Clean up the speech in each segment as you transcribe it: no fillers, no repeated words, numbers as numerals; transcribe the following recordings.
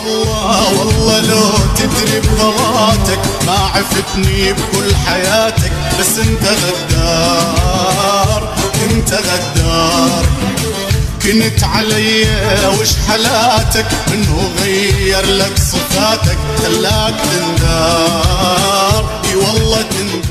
والله والله لو تدري بغلاتك ما عفتني بكل حياتك، بس انت غدار انت غدار. كنت علي وش حالاتك، منه غير لك صفاتك خلاك تندار، اي والله تندار.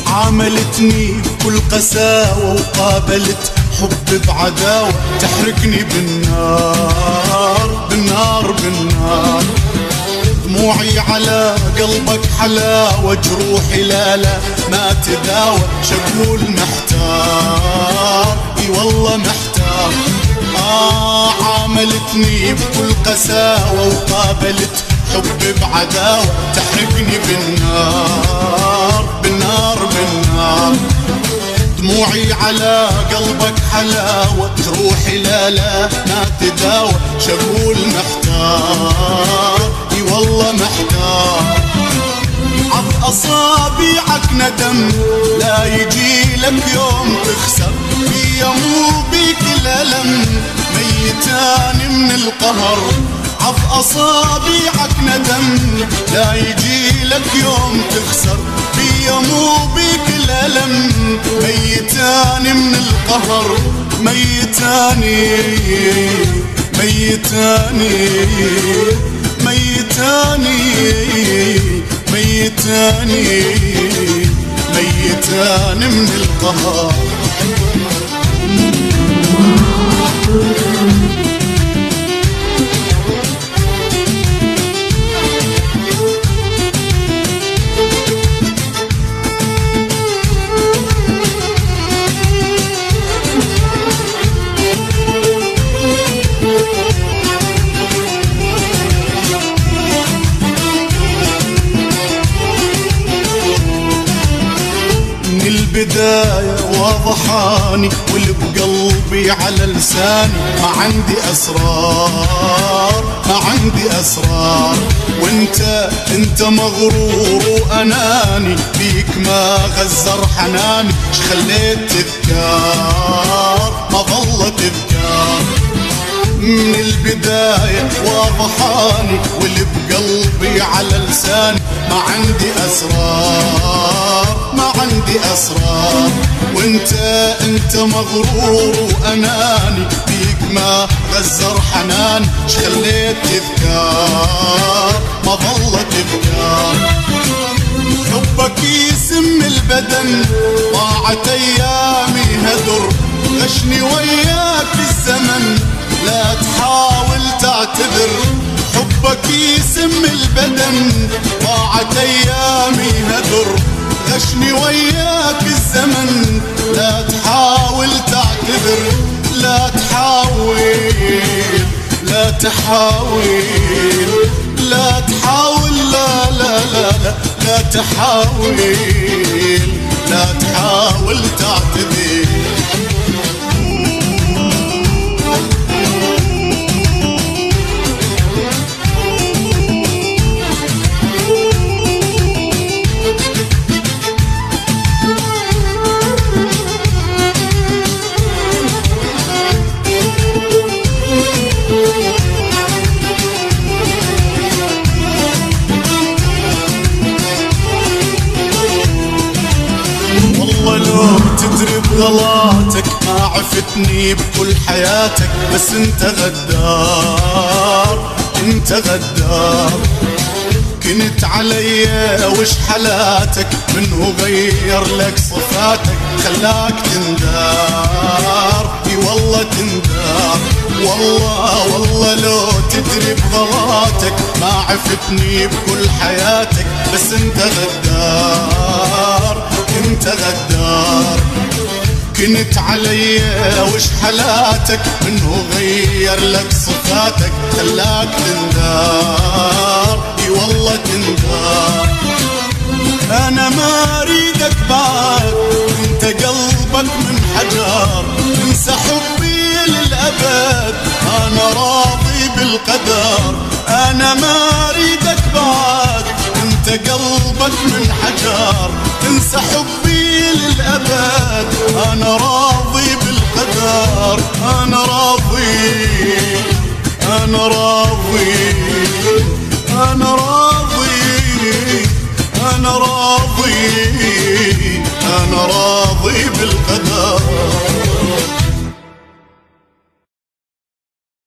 عاملتني بكل قساوة وقابلت حب بعداوة، تحرقني بالنار بالنار بالنار. دموعي على قلبك حلاوة، جروحي لا لا ما تداوى، شقول محتار اي والله محتار. عاملتني بكل قساوة وقابلت حب بعداوة، تحرقني بالنار بالنار بالنار. دموعي على قلبك حلاوة، جروحي لا لا ما تداوى، شقول محتار اي والله محتار. عض أصابيعك ندم لا يجي لك يوم تخسر، بيا مو بيك الألم ميتان من القهر. عض أصابيعك ندم لا يجي لك يوم تخسر، بيا مو بيك الألم ميتان من القهر. ميتاني ميتاني ميتاني ميتاني ميتان من القهر. البداية واضحاني واللي بقلبي على لساني، ما عندي أسرار ما عندي أسرار. وانت مغرور وأناني، بيك ما غزر حناني، ش خليت تذكار ما ظل تذكار. من البداية واضحاني واللي بقلبي على لساني، ما عندي أسرار ما عندي أسرار. وانت مغرور وأناني، بيك ما غزر حنان، ش خليت تذكار ما ظل تذكار. حبك يسم البدن ضاعت أيامي هدر، غشني وياك الزمن لا تحاول تعتذر. حبك يسم البدن ضاعت أيامي هدر، غشني وياك الزمن لا تحاول تعتذر. لا تحاول لا تحاول لا تحاول لا لا لا لا لا تحاول لا تحاول تعتذر. لو تدري بغلاتك ما عفتني بكل حياتك، بس انت غدار انت غدار. كنت علي وش حالاتك، منه غير لك صفاتك خلاك تندار اي والله تندار. والله والله لو تدري بغلاتك ما عفتني بكل حياتك، بس انت غدار انت غدار. كنت علي وش حالاتك، منه غير لك صفاتك خلاك تندار، اي والله تندار. انا ما اريدك بعد، انت قلبك من حجر، انسى حبي للابد، انا راضي بالقدر. انا ما اريدك بعد، انت قلبك من حجر، انسى حبي للابد، انا راضي بالقدر. انا راضي، انا راضي.